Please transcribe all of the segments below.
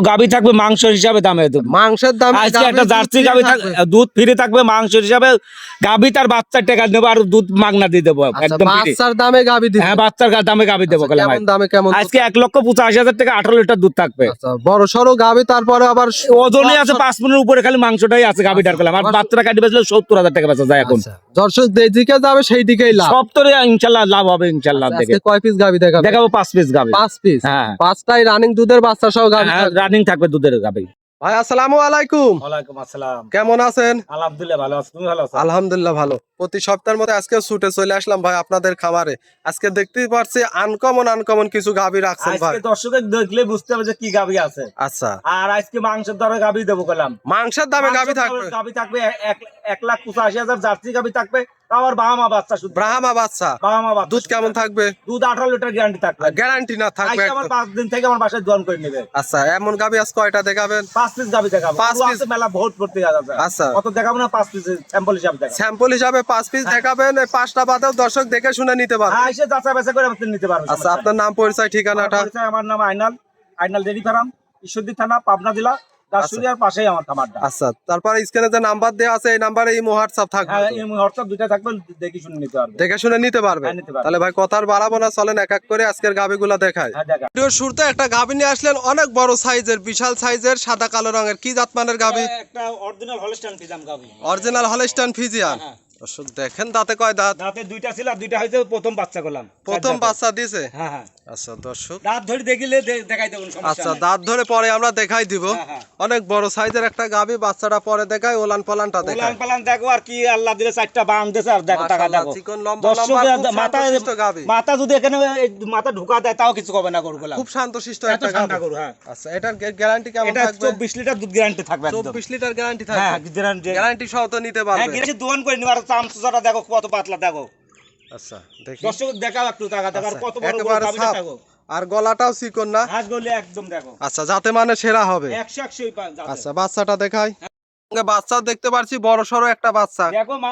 গাভী থাকবে মাংস হিসাবে দামে দেবো। মাংসের দাম আজকে একটা জার্সি গাভী দুধ ফ্রি থাকবে মাংস হিসাবে, গাভী তার বাচ্চার টাকা দেবো আর দুধ মাগনা দিয়ে দেবো একদম free। বাচ্চার দামে গাবি দিবেন? হ্যাঁ বাচ্চার দামে গাভী দেবো। আচ্ছা, কেমন দামে কেমন দুধ? আজকে 1,85,000 টাকা 18 লিটার দুধ থাকবে। আচ্ছা, বড় সরো গাবি, তারপরে আবার ওজনে আছে 5 মনের উপরে, খালি মাংসটাই আছে গাভীটার কলাম। আর বাচ্চারা কাটি বেচলে 70,000 টাকা বেচা যায় এখন। আচ্ছা, দর্শক যেদিকে যাবে সেই দিকেই লাভ। সব তো ইনশাল্লাহ লাভ হবে ইনশাল্লাহ। আচ্ছা, দেখে আজকে কয় পিস গাবি দেখাবে? দেখাবো 5 পিস গাভী। 5 পিস? হ্যাঁ 5টাই রানিং দুধের বাচ্চা সহ গাবি থাকবে। রানিং থাকবে দুধের গাভী। ভাই আসসালামু আলাইকুম। ওয়ালাইকুম আসসালাম। কেমন আছেন? আলহামদুলিল্লাহ ভালো আছি, তুমি ভালো আছো? আলহামদুলিল্লাহ ভালো। প্রতি সপ্তাহের মধ্যে আজকে ছুটে চলে আসলাম ভাই আপনাদের খামারে। আজকে দেখতেই পাচ্ছি আনকমন কিছু গাবি রাখছেন ভাই। আজকে দর্শকের দেখলে বুঝতে হবে যে কি গাভী আছে। আচ্ছা, আর আজকে মাংসের দরে গাভী দেবো কলাম। মাংসের দামে গাবি থাকবে? গাভী থাকবে 1,85,000 জার্সি গাভী থাকবে, আবার বাহামা বাচ্চা শুধু। ব্রাহ্মা বাচ্চা? বাহামা বাচ্চা। দুধ কেমন থাকবে? দুধ 18 লিটার গ্যারান্টি থাকবে। গ্যারান্টি না থাকবে আজকে আমার একদম? 5 দিন থেকে আমার বাসায় দোয়ান করে নেবে। আচ্ছা, এমন গাবি আজ কয়টা দেখাবেন? 5 পিস গাভী দেখাবো। 5 পুরো পিস? আছে মেলা ভোট করতে যাচ্ছে। আচ্ছা, কত দেখাবো না, 5 পিস স্যাম্পল হিসাবে দেখাবো। স্যাম্পল হিসাবে 5 পিস দেখাবেন। এই 5টা বাদেও দর্শক দেখে শুনে নিতে পারবে। হ্যাঁ এসে যাচাই বাছাই করে আপনি নিতে পারবেন। আচ্ছা, আপনার নাম পরিচয় ঠিকানাটা? আমার নাম আইনাল ডেরি ফার্ম, ঈশ্বরদী থানা, পাবনা জেলা, দাসুরিয়ার পাশেই আমার খামারটা। আচ্ছা, তারপরে স্ক্রিনে যে নাম্বার দেওয়া আছে এই নাম্বারে এই হোয়াটসঅ্যাপ থাকবে? হ্যাঁ এই হোয়াটসঅ্যাপ দুইটা থাকবে, দেখে শুনে নিতে পারবে। দেখে শুনে নিতে পারবে? হ্যাঁ, নিতে পারবে। তাহলে ভাই কথা আর বাড়াবো না, চলেন এক এক করে আজকের গাবিগুলো দেখাই। হ্যাঁ দেখা। ভিডিওর শুরুতে একটা গাবি নিয়ে আসলেন, অনেক বড় সাইজের, বিশাল সাইজের, সাদা কালো রঙের। কি জাতমানের গাবি? একটা অরিজিনাল হলস্টাইন ফ্রিজিয়ান গাভী। Original Holstein Friesian. হ্যাঁ। দর্শক দেখেন দাঁতে কয় দাঁত? দাঁতে দুইটা ছিল, আর দুইটা হইছে প্রথম বাচ্চা করলাম। প্রথম বাচ্চা দিছে? হ্যাঁ হ্যাঁ। আচ্ছা দর্শক, দাঁত ধরে দেখিলে দেখাই দেবো, সমস্যা আচ্ছা নাই। দাঁত ধরে পরে আমরা দেখাই দিব। হ্যাঁ, হ্যাঁ। অনেক বড় সাইজের একটা গাবি, বাচ্চাটা পরে দেখাই, ওলান পালানটা দেখাই। উলান পালান দেখো, আর কি আল্লাহ দিলে 4টা বাম দিয়েছে, আর দেখো টাকা মাশাআল্লাহ, দেখো। চিকন লম্বা দর্শক লম্বা, খুব মাথা শান্তশিষ্ট গাবি। মাথা যদি এখানে এই মাথা ঢুকা দেয় তাও কিছু হবে না গরুগুলা। খুব শান্তশিষ্ট এত একটা ঠান্ডা গাবি। গরু। হ্যাঁ আচ্ছা, এটার গ্যারান্টি কেমন এটা থাকবে? 24 লিটার দুধ গ্যারান্টি থাকবে একদম। 24 লিটার গ্যারান্টি হ্যাঁ থাকবে? গ্যারান্টি। গ্যারান্টি সহ তো নিতে হ্যাঁ পারবে? গ্যারান্টি দোয়ান করে নিবার, চামচটা দেখো কত পাতলা দেখো। আচ্ছা দেখি। দর্শক দেখাও একটু টাকা দেখো, আর আচ্ছা, কত বড় একেবারে গাভীটা সাপ। দেখো। আর গলাটাও চিকন না? হাঁস গলি একদম দেখো। আচ্ছা, যাতে মানে সেরা হবে। 100 আচ্ছা, বাচ্চাটা দেখাই। বাচ্চা দেখতে পাচ্ছি বড় সড়ো একটা বাচ্চা। দেখো মা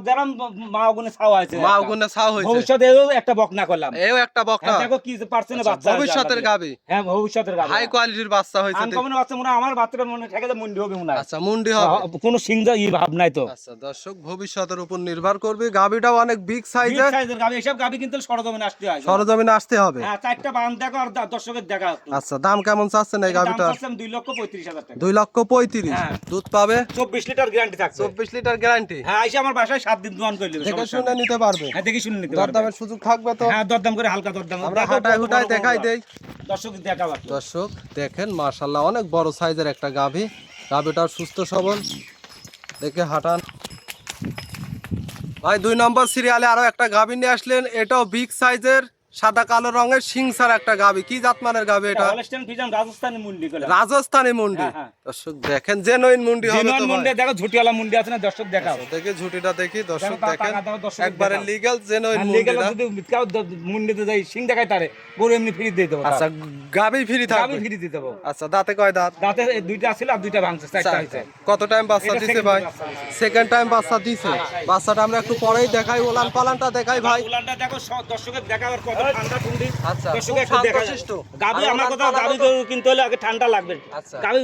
যেরকম মা ওগুনে ছাওয়া আছে, মা ওগুনে ছাও হয়েছে। ভবিষ্যতে এও একটা বকনা করলাম। এও একটা বকনা? হ্যাঁ, দেখো কি পার্সেন্টে আচ্ছা, বাচ্চা আছে ভবিষ্যতের আমাদের। গাবি? হ্যাঁ ভবিষ্যতের গাভী। হাই কোয়ালিটির বাচ্চা হয়েছে। আনকমন বাচ্চা মনে হয়, আমার বাচ্চাটা মনে ঠেকে যায় মুন্ডি হবে মনে হয়। আচ্ছা, মুন্ডি হবে? কোনো সিংজা ই ভাব নাই তো। আচ্ছা দর্শক, ভবিষ্যতের উপর নির্ভর করবে। গাবিটাও অনেক বিগ সাইজের। বিগ সাইজের গাভী, এসব গাভী কিন্তু সরজমিনে আসতে হয়। সরজমিনে আসতে হবে। হ্যাঁ 4টা বান দেখো, আর দর্শকের দেখা একটু। আচ্ছা, দাম কেমন চাচ্ছেন এই গাবিটা? 2,35,000 টাকা। 2,35,000? হ্যাঁ। দুধ পাবে? 24 লিটার গ্যারান্টি থাকছে। 24 লিটার গ্যারান্টি? হ্যাঁ আইসা আমার বাসায় 7 দিন দোয়ান করে নেবে, দেখে সমস্যা শুনে নেই। নিতে পারবে? হ্যাঁ দেখে শুনে নিতে পারবে। দরদামের সুযোগ থাকবে তো? হ্যাঁ দরদাম করে, হালকা দরদাম। আমরা দেখো হাঁটায় কত হুটায় বড় দেখাই বড় দেই। দর্শক দেখাও একটু। দর্শক দেখেন, মাশাআল্লাহ অনেক বড় সাইজের একটা গাভী। গাভীটাও সুস্থ সবল, দেখে হাঁটান। ভাই 2 নম্বর সিরিয়ালে আরো একটা গাভী নিয়ে আসলেন। এটাও বিগ সাইজের, সাদা কালো রঙের, সিংসার একটা গাভী। কি জাতমানের গাভী এটা? হলস্টাইন ফ্রিজিয়ান রাজস্থানী মুন্ডি করে। রাজস্থানী মুন্ডি? হ্যাঁ, হ্যাঁ। দর্শক দেখেন, জেনুইন মুন্ডি হবে জিনন তো মুন্ডি ভাই? দেখো, ঝুটিওয়ালা মুন্ডি আছে না, দর্শক দেখাও। দেখি ঝুটিটা দেখি। দর্শক দেখো, দেখেন, টাকা দাও, দর্শক একবারে দেখাও। লিগ্যাল জেনুইন হ্যাঁ, মুন্ডি legal না? যদি কেউ মুন্ডিতে যাই সিং দেখায় তারে, গরু এমনি ফ্রি দিয়ে দেবো। আচ্ছা, গাভী ফ্রি গাভী থাকবে? ফ্রি দিয়ে দেবো। আচ্ছা, দাঁতে কয় দাঁত? দাঁতে এই দুইটা ছিল, আর দুইটা ভাঙছে, 4টা হয়েছে। কত টাইম বাচ্চা এটা দিছে second ভাই? বাচ্চা দিছে। সেকেন্ড টাইম বাচ্চা দিছে। বাচ্চাটা আমরা একটু পরেই দেখাই, ওলান পালানটা দেখাই ভাই। উলানটা দেখো, দর্শকের দেখাও, আর কত ঠান্ডা ঠুন্ডি। আচ্ছা, দর্শক খুব একটু দেখা যায়। শান্তশিষ্ট। গাভী, আর আমার উলান কথা, পালানও গাভী তো- গরু কিনতে হলে আগে ঠান্ডা লাগবে। আচ্ছা। গাভী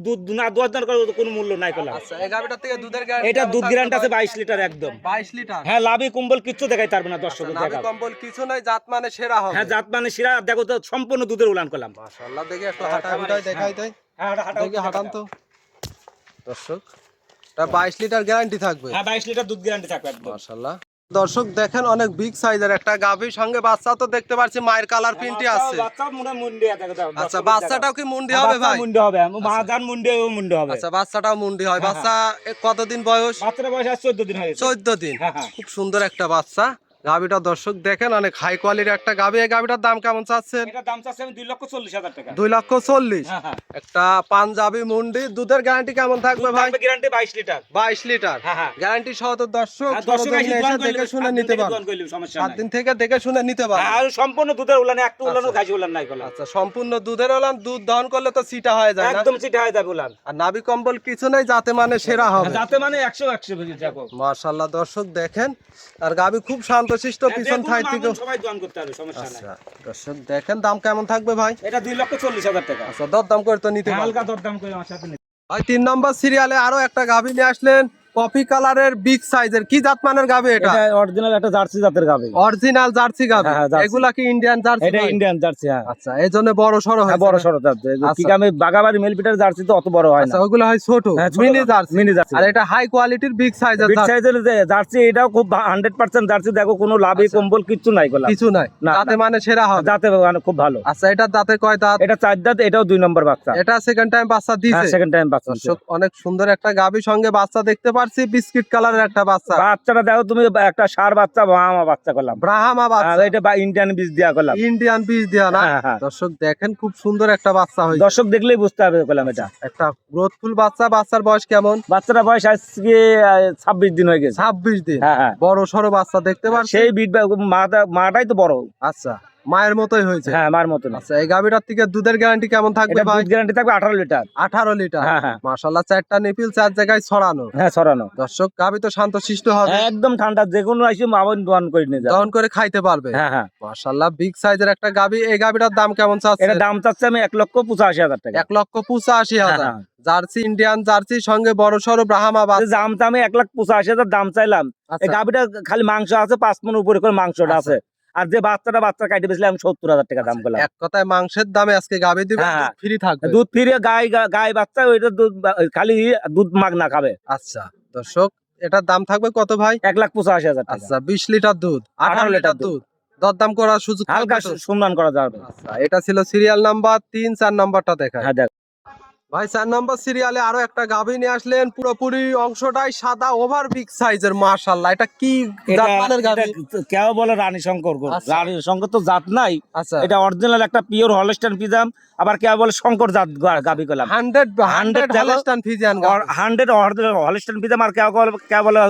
দুধ না দোয়ার দরকার কোনো মূল্য নাই করলাম। আচ্ছা, এই গাভীটার থেকে দুধের গ্যারান্টি? এটা দুধ গ্যারান্টি আছে 22 লিটার একদম। 22 লিটার? হ্যাঁ লাভি কুম্বল কিচ্ছু দেখাই পারবে না দর্শকের নাভি দেখাও। কম্বল কিছু নাই, জাত মানে সেরা হবে। হ্যাঁ জাত মানে শিরা দেখো তো, সম্পূর্ণ দুধের উলান করলাম। মাশাআল্লাহ, দেখি একটু হাঁটা হুটায় দেখাই দেই। হ্যাঁ হাঁটা দেখি হাঁটান তো। দর্শক, এটা 22 লিটার গ্যারান্টি থাকবে? হ্যাঁ 22 লিটার দুধ গ্যারান্টি থাকবে একদম। মাশাআল্লাহ। দর্শক দেখেন, অনেক বিগ সাইজের একটা গাভীর সঙ্গে বাচ্চা তো দেখতে পাচ্ছি, মায়ের কালার প্রিন্টই আছে। বাচ্চা মনে মুন্ডি দেখো দাও। আচ্ছা, বাচ্চাটাও কি মুন্ডি হবে ভাই? মুন্ডি হবে, মা জান মুন্ডি ও মুন্ডি হবে। আচ্ছা, বাচ্চাটাও মুন্ডি হয়। বাচ্চা কতদিন বয়স? বাচ্চার বয়স আজ 14 দিন হয়েছে। 14 দিন? হ্যাঁ, হ্যাঁ। খুব সুন্দর একটা বাচ্চা। গাভীটা দর্শক দেখেন, অনেক হাই কোয়ালিটির একটা গাভী। এই গাভীটার দাম কেমন চাচ্ছেন? এটা দাম চাচ্ছি আমি 2,40,000 টাকা। 2,40,000? হ্যাঁ হ্যাঁ। একটা পাঞ্জাবি মুন্ডি। দুধের গ্যারান্টি কেমন থাকবে ভাই? Guarantee 22 litre. 22 লিটার? হ্যাঁ, হ্যাঁ। গ্যারান্টি সহ তো দর্শক আর দর্শক সরজমিনে এসে এসে দোয়ান করে দেখে নেবে, শুনে 7 দিন নিতে থেকে পারবে? দোয়ান করে নেবে, সমস্যা 7 নাই। দিন থেকে দেখে শুনে নিতে পারবে? আর সম্পূর্ণ দুধের উলান, একটু উলানও ঘাসি উলান নাই করলাম। আচ্ছা, সম্পূর্ণ দুধের হলাম। দুধ দহন করলে তো সিটা হয়ে যায় না? একদম চিটা হয়ে যাবে উলান। আর নাভি কম্বল কিছু নাই, যাতে মানে সেরা হবে। যাতে মানে 100 বেশি যাবো। মাশাআল্লাহ, দর্শক দেখেন। আর গাভী খুব শান্ত শান্তশিষ্ট পিছন থাই থেকে। সবাই দোয়ান করতে পারবে, সমস্যা নাই। আচ্ছা দর্শক দেখেন দাম কেমন থাকবে ভাই? এটা 2,40,000 টাকা। আচ্ছা দরদাম করে তো নিতে পারবে। হালকা দরদাম করে আমার সাথে নিতে। ভাই 3 নম্বর সিরিয়ালে আরো একটা গাভী নিয়ে আসলেন, কফি কালারের বিগ সাইজের, কি জাত মানের গাভী এটা? এটা অরিজিনাল একটা জার্সি জাতের গাবে। অরিজিনাল জার্সি গাভী। হ্যাঁ, জার্সি। এগুলা কি ইন্ডিয়ান জার্সি? এটা ইন্ডিয়ান জার্সি, হ্যাঁ। আচ্ছা এই জন্য বড় সরো হয়। বড় সরো জার্সি। কি আচ্ছা। আমি বাগাবাড়ি মেলপিটার জার্সি তো অত বড় হয় না। আচ্ছা ওগুলো হয় ছোট, হ্যাঁ, ছোট মিনি না, জার্সি। Mini jersey. আর এটা হাই কোয়ালিটির বিগ সাইজের বিগ সাইজের যে জার্সি, এটাও খুব 100% জার্সি। দেখো কোনো লাভি আচ্ছা। কম্বল কিচ্ছু নাই গোলা। কিছু নাই, না, দাঁতে না। মানে সেরা হবে। দাঁতে মানে খুব ভালো। আচ্ছা এটা দাঁতে কয় দাঁত? এটা 4 দাঁত, এটাও 2 নম্বর বাচ্চা। এটা সেকেন্ড টাইম বাচ্চা দিয়েছে। সেকেন্ড টাইম বাচ্চা। দর্শক অনেক সুন্দর একটা গাভী সঙ্গে বাচ্চা দেখতে পাচ্ছি, বিস্কিট কালারের একটা বাচ্চা। বাচ্চাটা দেখো তুমি, একটা ষাঁড় বাচ্চা ব্রাহ্মা বাচ্চা করলাম। ব্রাহ্মা আর বাচ্চা, এটা ইন্ডিয়ান বীজ দিয়া করলাম। ইন্ডিয়ান বীজ দেওয়া না? হ্যাঁ, হ্যাঁ। দর্শক দেখেন খুব সুন্দর একটা বাচ্চা হয়েছে। দর্শক দেখলেই বুঝতে পারবে করলাম এটা। একটা গ্রোথফুল বাচ্চা। বাচ্চার বয়স কেমন? বাচ্চাটা বয়স আজকে 26 দিন হয়ে গেছে। 26 দিন। হ্যাঁ, হ্যাঁ। বড় সড়ো বাচ্চা দেখতে পাচ্ছি। সেই বিট মাটাই তো বড়। আচ্ছা মায়ের মতোই হয়েছে। হ্যাঁ, মার মতন। আচ্ছা এই গাভীটার থেকে দুধের গ্যারান্টি কেমন থাকবে এটা ভাই? দুধ গ্যারান্টি থাকবে 18 লিটার। 18 লিটার। হ্যাঁ, হ্যাঁ। মাশাআল্লাহ, 4টা নিপিল 4 জায়গায় ছড়ানো। হ্যাঁ, ছড়ানো। দর্শক গাভী তো শান্তশিষ্ট হবে, একদম ঠান্ডা, যে কোনো আইসি মাবন দোয়ান করে নিয়ে যাবে। দহন করে খাইতে পারবে। হ্যাঁ, হ্যাঁ। মাশাআল্লাহ বিগ সাইজের একটা গাভী। এই গাভীটার দাম কেমন চাচ্ছে? এটা দাম চাচ্ছে আমি 1,85,000 টাকা। 1,85,000। হ্যাঁ। জার্সি, ইন্ডিয়ান জার্সি সঙ্গে বড় সড়ো ব্রাহ্মা বাচ্চা। দামটা আমি 1,85,000 দাম চাইলাম। এই আচ্ছা। গাভিটা খালি মাংস আছে, 5 মণ উপরে করে মাংসটা আচ্ছা। আছে। আর যে বাচ্চা কাটে বেচলে আমি 70,000 টাকা দাম করলাম। এক কথায় মাংসের দামে আজকে গাভী দিবে, হ্যাঁ। ফ্রি থাকবে। দুধ ফিরে গাই বাচ্চা, ওইটা দুধ খালি দুধ মাগনা খাবে। আচ্ছা দর্শক এটার দাম থাকবে কত ভাই? 1,85,000 টাকা। আচ্ছা 20 লিটার দুধ, 18 লিটার দুধ। দরদাম করার সুযোগ হালকা থাকবে তো? সম্মান করা যাবে। আচ্ছা এটা ছিল সিরিয়াল নাম্বার 3। 4 নাম্বারটা দেখায় হ্যাঁ, দেখ। ভাই। 4 নাম্বার সিরিয়ালে আরো একটা গাভী নিয়ে আসলেন, পুরোপুরি অংশটাই সাদা, ওভার বিগ সাইজের। মাশাআল্লাহ এটা কি জাত মানের গাভী? কেউ বলে রানী শঙ্কর গো। আচ্ছা। রানী শঙ্কর তো জাত নাই। আচ্ছা এটা অরিজিনাল একটা পিওর হলস্টাইন ফিজাম। আবার কেউ বলে শঙ্কর জাত গাবি করলাম। 100 হলস্টাইন ফ্রিজিয়ান গাভী। 100 হলস্টাইন ফিজাম। আর কেউ বলে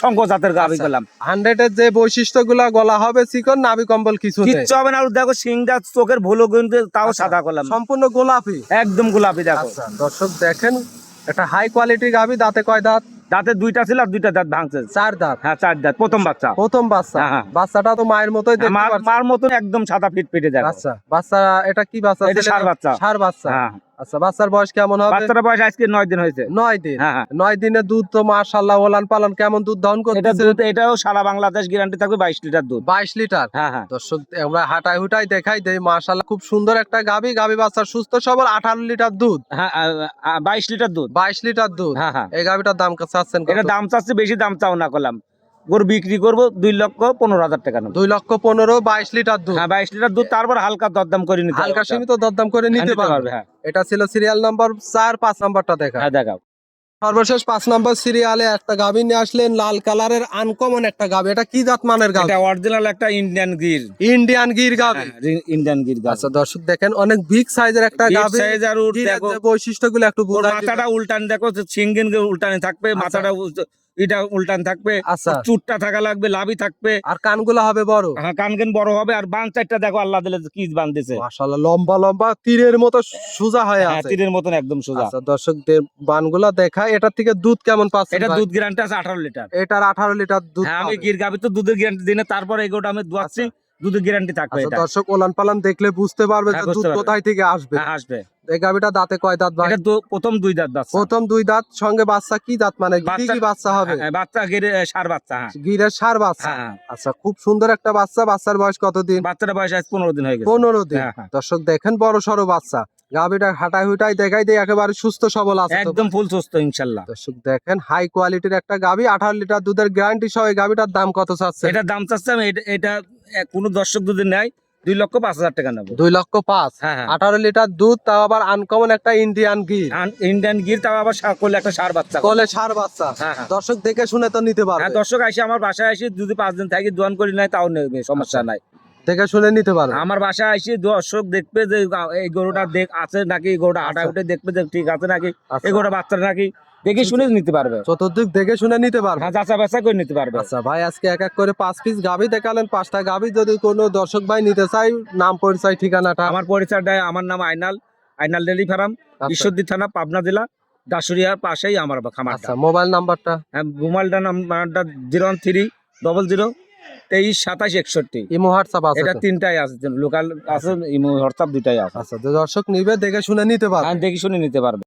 শঙ্কর জাতের গাবি করলাম। 100 এর যে বৈশিষ্ট্যগুলা, গলা হবে চিকন, নাভি কম্বল কিছু নেই, কিচ্ছু হবে না। আর দেখো সিংটা, চোখের ভুলো কিন্তু তাও আচ্ছা। সাদা করলাম। সম্পূর্ণ গোলাপি, একদম গোলাপি দেখো। আচ্ছা দর্শক দেখেন এটা হাই কোয়ালিটি গাভী। দাঁতে কয় দাঁত? দাঁতে 2টা ছিল, আর 2টা দাঁত ভাঙছে। 4 দাঁত। হ্যাঁ, 4 দাঁত। প্রথম বাচ্চা। প্রথম বাচ্চা। হ্যাঁ, হ্যাঁ। বাচ্চাটা তো মায়ের মতোই দেখতে পাচ্ছি। মার মতন একদম সাদা ফিটফিটে দেখো। আচ্ছা বাচ্চা এটা কি বাচ্চা? এটা ষাঁড় বাচ্চা। ষাঁড় বাচ্চা। হ্যাঁ। আচ্ছা বাচ্চার বয়স কেমন হবে? বাচ্চাটার বয়স আজকে 9 দিন হয়েছে। 9 দিন। হ্যাঁ, হ্যাঁ। 9 দিনের দুধ তো মাশাআল্লাহ ওলান পালন কেমন দুধ দহন এটা করতেছে? দুধ, এটাও সারা বাংলাদেশ গ্যারান্টি থাকবে 22 লিটার দুধ। 22 লিটার। হ্যাঁ, হ্যাঁ। দর্শক আমরা হাঁটাই হুটাই দেখাই দেই। মাশাআল্লাহ খুব সুন্দর একটা গাভী। গাভী বাচ্চা সুস্থ সবল, 18 লিটার দুধ। হ্যাঁ, 22 লিটার দুধ। 22 লিটার দুধ। হ্যাঁ, হ্যাঁ। এই গাভীটার দাম চাচ্ছেন কত? এটা দাম চাচ্ছে বেশি, দাম চাও না করলাম। গরু বিক্রি করবো 2,15,000 টাকা নেবো। 2,15,000, 22 লিটার দুধ। হ্যাঁ, 22 লিটার দুধ। তারপর হালকা দরদাম করে নিতে হালকা হবে। সীমিত দরদাম করে হ্যাঁ, নিতে পারবে। হ্যাঁ। এটা ছিল সিরিয়াল নাম্বার 4। 5 নাম্বারটা দেখা। হ্যাঁ, দেখাও। সর্বশেষ 5 নাম্বার সিরিয়ালে একটা গাভী নিয়ে আসলেন, লাল কালারের আনকমন একটা গাভী। এটা কি জাত মানের গাভী? এটা অরিজিনাল একটা ইন্ডিয়ান গির। ইন্ডিয়ান গির গাভী। ইন্ডিয়ান গির গাছ। আচ্ছা দর্শক দেখেন অনেক বিগ সাইজের একটা Big গাভী। size আর ওর গিরের দেখো, যে বৈশিষ্ট্যগুলো একটু ওর বোঝাই মাথাটা উল্টান দেখো, সিঙ্গিন উল্টানে থাকবে, মাথাটা এটা উল্টান থাকবে। আচ্ছা। চুটটা থাকা লাগবে, লাভি থাকবে। আর কানগুলো হবে বড়। হ্যাঁ, কানকেন বড় হবে। আর বান চারটা দেখো আল্লাহ দিলে কি বান দিছে। মাশাআল্লাহ লম্বা লম্বা তীরের মতো সোজা হয়ে হ্যাঁ, আছে। তীরের মতন একদম সোজা। আচ্ছা দর্শক বানগুলা দেখায়। এটার থেকে দুধ কেমন পাচ্ছেন এটা ভাই? দুধ গ্যারান্টি আছে 18 লিটার। এটার 18 লিটার দুধ হ্যাঁ, আমি পাবে। গির গাবি তো দুধের গ্যারান্টি দিনে, তারপর এগোটা আমি দুয়াচ্ছি, দুধের গ্যারান্টি থাকবে আচ্ছা এটা। দর্শক ওলান পালান দেখলে বুঝতে পারবে হ্যাঁ, যে বুঝতে দুধ পারবে। কোথায় থেকে আসবে। হ্যাঁ, আসবে। এই গাভীটা দাঁতে কয় দাঁত ভাই? এটা তো প্রথম 2 দাঁত বাচ্চা। প্রথম 2 দাঁত সঙ্গে বাচ্চা কি জাত মানে কি কি বাচ্চা হবে? হ্যাঁ, বাচ্চা গিরে ষাঁড় বাচ্চা। হ্যাঁ, গিরের ষাঁড় বাচ্চা। হ্যাঁ, হ্যাঁ। আচ্ছা খুব সুন্দর একটা বাচ্চা। বাচ্চার বয়স কতদিন? বাচ্চাটা বয়স আজ 15 দিন হয়ে গেছে। 15 দিন। হ্যাঁ, হ্যাঁ। দর্শক দেখেন বড় সড়ো বাচ্চা। গাভীটা হাঁটাই হুটাই দেখাই দেয় একেবারে সুস্থ সবল আছে তো। একদম ফুল সুস্থ ইনশাল্লাহ। দর্শক দেখেন হাই কোয়ালিটির একটা গাভী, 18 লিটার দুধের গ্যারান্টি সহ। এই গাভীটার দাম কত চাচ্ছে? এটার দাম চাচ্ছে আমি এটা কোনো দর্শক যদি নেয় 2,05,000 টাকা নেবো। 2,05,000। হ্যাঁ, হ্যাঁ। 18 লিটার দুধ, তাও আবার আনকমন একটা ইন্ডিয়ান গির। ইন্ডিয়ান গির, তাও আবার করলে একটা ষাঁড় বাচ্চা। কোলে ষাঁড় বাচ্চা। হ্যাঁ, হ্যাঁ। দর্শক দেখে শুনে তো নিতে হ্যাঁ, পারবে। দর্শক আসে আমার বাসায় আসি, যদি 5 দিন থাকি দোয়ান করি নাই তাও নেবে, সমস্যা নাই। দেখে শুনে নিতে পারবে। আমার বাসায় আসি দর্শক দেখবে যে এই গরুটা আছে নাকি, এই গরুটা হাঁটা উঠে দেখবে যে ঠিক আছে নাকি, আচ্ছা। এই গরুটা বাচ্চা নাকি, দেখে শুনে নিতে পারবে। চতুর্দিক দেখে শুনে নিতে পারবে। হ্যাঁ, যাচা বাছা করে নিতে পারবে। আচ্ছা ভাই আজকে এক এক করে 5 পিস গাভী দেখালেন। 5টা গাভী যদি কোনো দর্শক ভাই নিতে চাই, নাম পরিচয় ঠিকানাটা। আমার পরিচয়টা, আমার নাম আইনাল ডেলি ফার্ম, ঈশ্বরদী থানা, পাবনা জেলা, দাসুরিয়ার পাশেই আমার খামারটা। আচ্ছা মোবাইল নাম্বারটা। মোবাইলটা নাম্বারটা 01300 23 27 61। ইমো হোয়াটসঅ্যাপ আছে এটা তো? তিনটাই আছে, লোকাল আছে, ইমো হোয়াটসঅ্যাপ দুটাই আছে। আচ্ছা, তো দর্শক নিবে দেখে শুনে নিতে পারবে। দেখি শুনে নিতে পারবে।